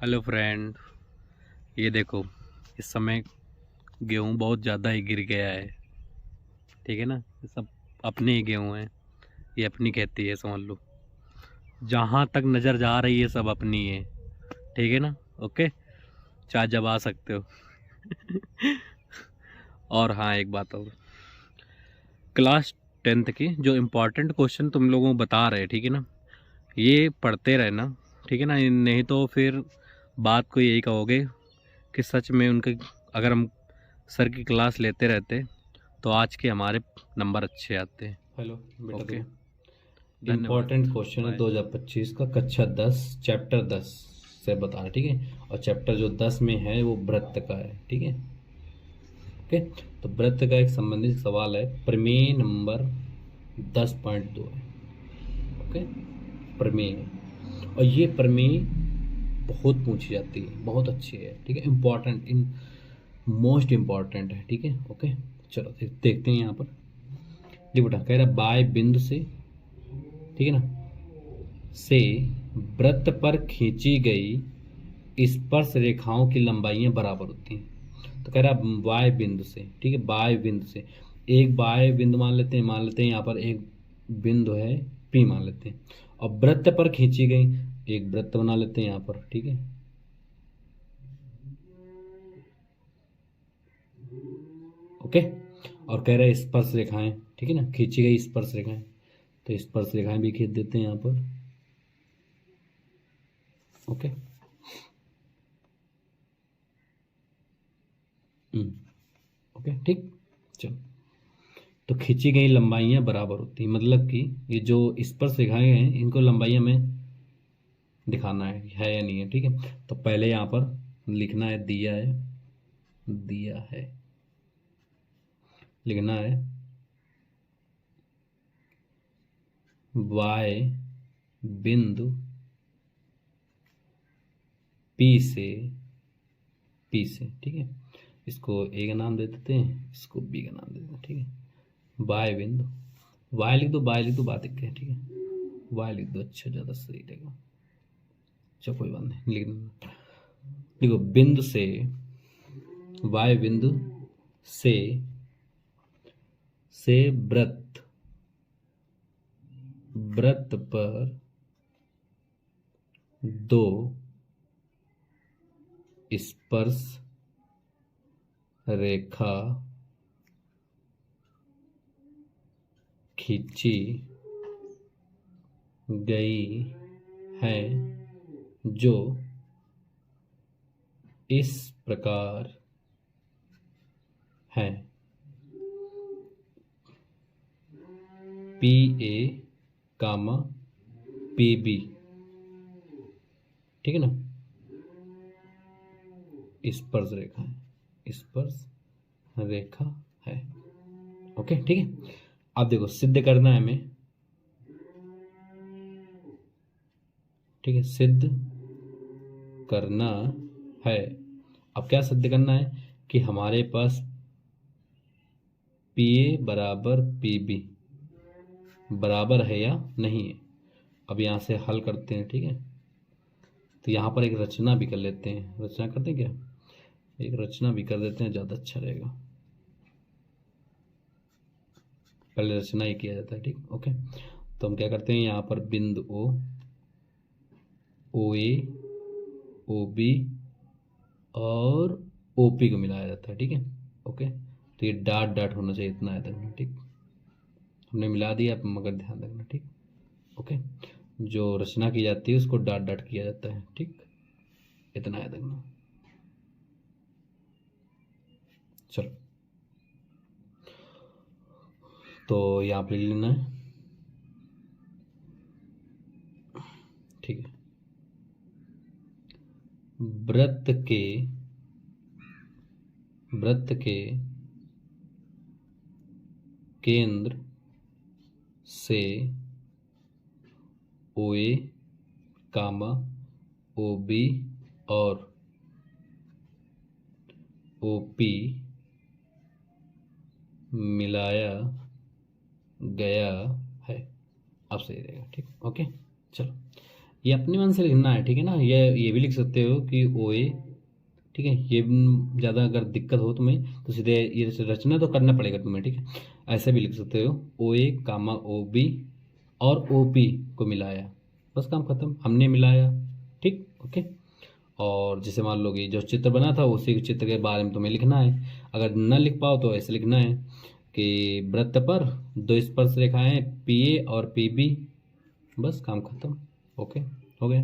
Hello friend, ये देखो। इस समय गेहूं बहुत ज़्यादा ही गिर गया है। ठीक है ना। ये सब अपने ही गेहूं हैं। ये अपनी खेती है, समझ लो। जहाँ तक नज़र जा रही है सब अपनी है। ठीक है ना। ओके। चाहे जब आ सकते हो। और हाँ, एक बात और। क्लास 10th की जो इम्पोर्टेंट क्वेश्चन तुम लोगों को बता रहे हैं, ठीक है ना, ये पढ़ते रहना। ठीक है ना। नहीं तो फिर बात को यही कहोगे कि सच में उनके, अगर हम सर की क्लास लेते रहते तो आज के हमारे नंबर अच्छे आते हैं। हेलो बेटा, ओके। देखो। धन्यवाद। इम्पोर्टेंट क्वेश्चन है बाय। 2025 का, कक्षा 10 चैप्टर 10 से बताना, ठीक है। और चैप्टर जो 10 में है वो व्रत का है, ठीक है। ओके। तो व्रत का एक संबंधित सवाल है, प्रमेय नंबर 10.2 है। ओके। प्रमेय, और ये प्रमेय बहुत पूछी जाती है, बहुत अच्छी है, ठीक है। इम्पोर्टेंट, इन मोस्ट इम्पॉर्टेंट है, ठीक है। ओके। चलो देखते हैं यहाँ पर। ये बेटा कह रहा है, बाय बिंदु से, ठीक है ना, से वृत्त पर खींची गई स्पर्श रेखाओं की लंबाइयां बराबर होती हैं। तो कह रहा है वाय बिंदु से, ठीक है, वाय बिंदु से एक वाय बिंदु मान लेते हैं यहाँ पर एक बिंदु है, पी मान लेते हैं। और वृत्त पर खींची गई एक वृत्त बना लेते हैं यहाँ पर, ठीक है। ओके। और कह रहा है स्पर्श रेखाएं, ठीक है ना, खींची गई स्पर्श रेखाएं, तो स्पर्श रेखाएं भी खींच देते हैं यहाँ पर। ओके। ओके, ठीक। चलो, तो खींची गई लंबाइयां बराबर होती हैं, मतलब कि ये जो स्पर्श रेखाएं हैं इनको लंबाइयां में दिखाना है या नहीं है, ठीक है। तो पहले यहाँ पर लिखना है, दिया है, दिया है, लिखना है वाय बिंदु पी से, पी से, ठीक है। इसको ए का नाम दे देते हैं, इसको बी का नाम दे देते हैं, ठीक है। वाय बिंदु, वाय लिख दो, वाय लिख दो, बात एक है, ठीक है। वाय लिख दो, अच्छा, ज़्यादा सही रहेगा। चलो कोई बात नहीं, लिख दो। देखो, बिंदु से, वाय बिंदु से, से वृत्त, वृत्त पर दो स्पर्श रेखा खींची गई है जो इस प्रकार है, P A comma P B, ठीक है ना। स्पर्श रेखा है, स्पर्श रेखा है। ओके, ठीक है। अब देखो, सिद्ध करना है हमें, ठीक है, सिद्ध करना है। अब क्या सिद्ध करना है कि हमारे पास पी ए बराबर पी बी बराबर है या नहीं है। अब यहाँ से हल करते हैं, ठीक है। तो यहाँ पर एक रचना भी कर लेते हैं, रचना करते हैं क्या, एक रचना भी कर देते हैं, ज़्यादा अच्छा रहेगा। पहले रचना ही किया जाता है, ठीक। ओके। तो हम क्या करते हैं, यहाँ पर बिंदु ओ, ओ ए, ओ बी और ओ पी को मिलाया जाता है, ठीक है। ओके। तो ये डॉट डॉट होना चाहिए, इतना याद रखना, ठीक। हमने मिला दिया, आप मगर ध्यान रखना, ठीक। ओके। जो रचना की जाती है उसको डॉट डॉट किया जाता है, ठीक, इतना याद रखना। चलो, तो यहाँ पे लिख लेना है, ठीक है। वृत्त के, वृत्त के केंद्र से ओ ए कामा ओ बी और ओ पी मिलाया गया है। अब सही रहेगा, ठीक। ओके। चलो, ये अपने मन से लिखना है, ठीक है ना। ये भी लिख सकते हो कि ओ ए, ठीक है। ये ज़्यादा अगर दिक्कत हो तुम्हें तो सीधे ये रचना तो करना पड़ेगा तुम्हें, ठीक है। ऐसे भी लिख सकते हो ओ ए कामा ओ बी और ओ पी को मिलाया, बस काम खत्म, हमने मिलाया, ठीक, ओके। और जैसे मान लो कि जो चित्र बना था उसी चित्र के बारे में तुम्हें लिखना है। अगर न लिख पाओ तो ऐसे लिखना है कि वृत्त पर दो स्पर्श रेखाएं पी ए और पी बी, बस काम खत्म, ओके, हो गया।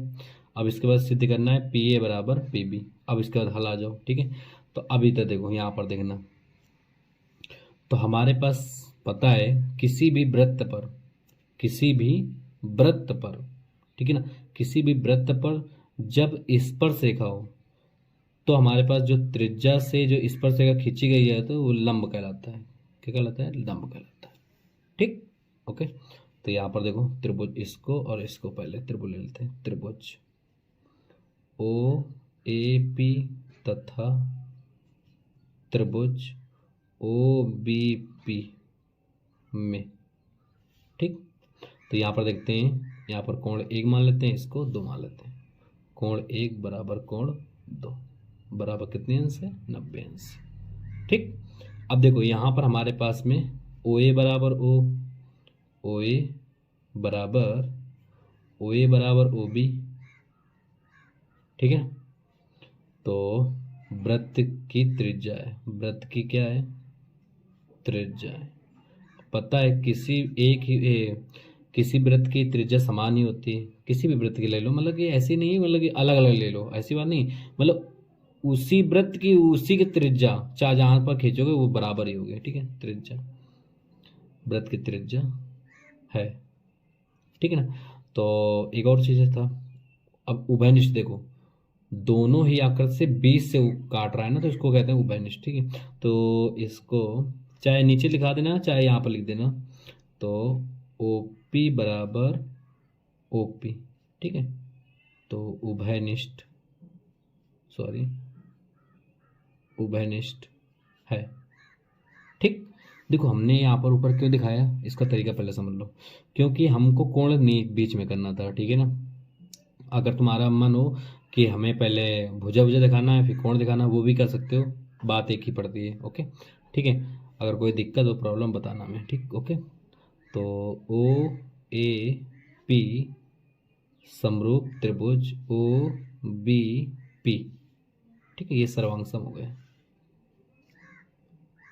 अब इसके बाद सिद्ध करना है पी ए बराबर पी बी। अब इसके बाद हल आ जाओ, ठीक है। तो अभी तो देखो यहाँ पर देखना, तो हमारे पास पता है किसी भी वृत्त पर, किसी भी वृत्त पर, ठीक है ना, किसी भी वृत्त पर जब स्पर्श रेखा हो तो हमारे पास जो त्रिज्या से जो स्पर्श रेखा खींची गई है तो वो लंब कहलाता है। क्या कहलाता है? लंब कहलाता है, ठीक, ओके। तो यहाँ पर देखो त्रिभुज, इसको और इसको पहले त्रिभुज ले लेते हैं। त्रिभुज ओ ए पी तथा त्रिभुज ओ बी पी में, ठीक। तो यहाँ पर देखते हैं, यहाँ पर कोण एक मान लेते हैं, इसको दो मान लेते हैं। कोण एक बराबर कोण दो बराबर कितने अंश है? 90 अंश, ठीक। अब देखो यहाँ पर हमारे पास में ओ ए बराबर ओ ए बराबर ओ बी, ठीक है। तो वृत्त की त्रिज्या है, वृत्त की क्या है? त्रिज्या है। पता है किसी एक ही किसी वृत्त की त्रिज्या समान ही होती है, किसी भी वृत्त की ले लो, मतलब कि ऐसी नहीं मतलब कि अलग अलग ले लो, ऐसी बात नहीं, मतलब उसी वृत्त की उसी की त्रिज्या चाहे जहां पर खींचोगे वो बराबर ही होगी, ठीक है। त्रिज्या, वृत्त की त्रिज्या है, ठीक है ना। तो एक और चीज था, अब उभयनिष्ठ देखो, दोनों ही आकृति से 20 से काट रहा है ना, तो इसको कहते हैं उभयनिष्ठ, ठीक है। तो इसको चाहे नीचे लिखा देना चाहे यहाँ पर लिख देना, तो ओ पी बराबर ओ पी, ठीक है। तो उभयनिष्ठ, सॉरी, उभयनिष्ठ है, ठीक। देखो हमने यहाँ पर ऊपर क्यों दिखाया, इसका तरीका पहले समझ लो। क्योंकि हमको कोण बीच में करना था, ठीक है ना। अगर तुम्हारा मन हो कि हमें पहले भुजा भुजा दिखाना है फिर कोण दिखाना है, वो भी कर सकते हो, बात एक ही पड़ती है, ओके, ठीक है। अगर कोई दिक्कत हो प्रॉब्लम बताना मैं, ठीक, ओके। तो ओ ए पी समरूप त्रिभुज ओ बी पी, ठीक है। ये सर्वांगसम हो गया,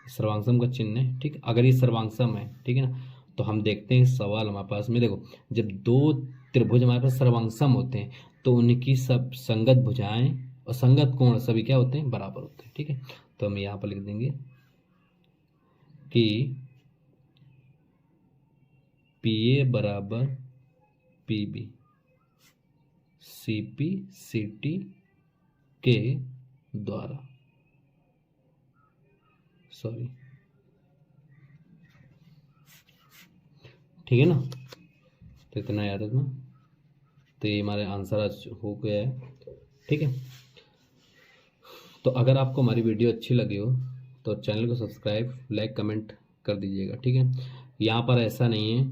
सर्वांगसम का चिन्ह है, ठीक। अगर ये सर्वांगसम है, ठीक है ना, तो हम देखते हैं सवाल हमारे पास में। देखो जब दो त्रिभुज हमारे पास सर्वांगसम होते हैं तो उनकी सब संगत भुजाएं और संगत कोण सभी क्या होते हैं? बराबर होते हैं, ठीक है। तो हम यहाँ पर लिख देंगे कि पी ए बराबर P B C P C T के द्वारा, सॉरी, ठीक है ना। तो इतना याद रखना। तो ये हमारे आंसर आज हो गया है, ठीक है। तो अगर आपको हमारी वीडियो अच्छी लगी हो तो चैनल को सब्सक्राइब लाइक कमेंट कर दीजिएगा, ठीक है। यहाँ पर ऐसा नहीं है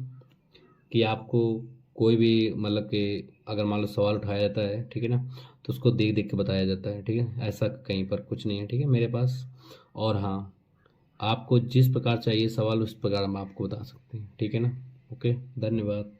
कि आपको कोई भी मतलब कि अगर मान लो सवाल उठाया जाता है, ठीक है ना, तो उसको देख देख के बताया जाता है, ठीक है। ऐसा कहीं पर कुछ नहीं है, ठीक है, मेरे पास। और हाँ, आपको जिस प्रकार चाहिए सवाल उस प्रकार हम आपको बता सकते हैं, ठीक है ना। ओके, धन्यवाद।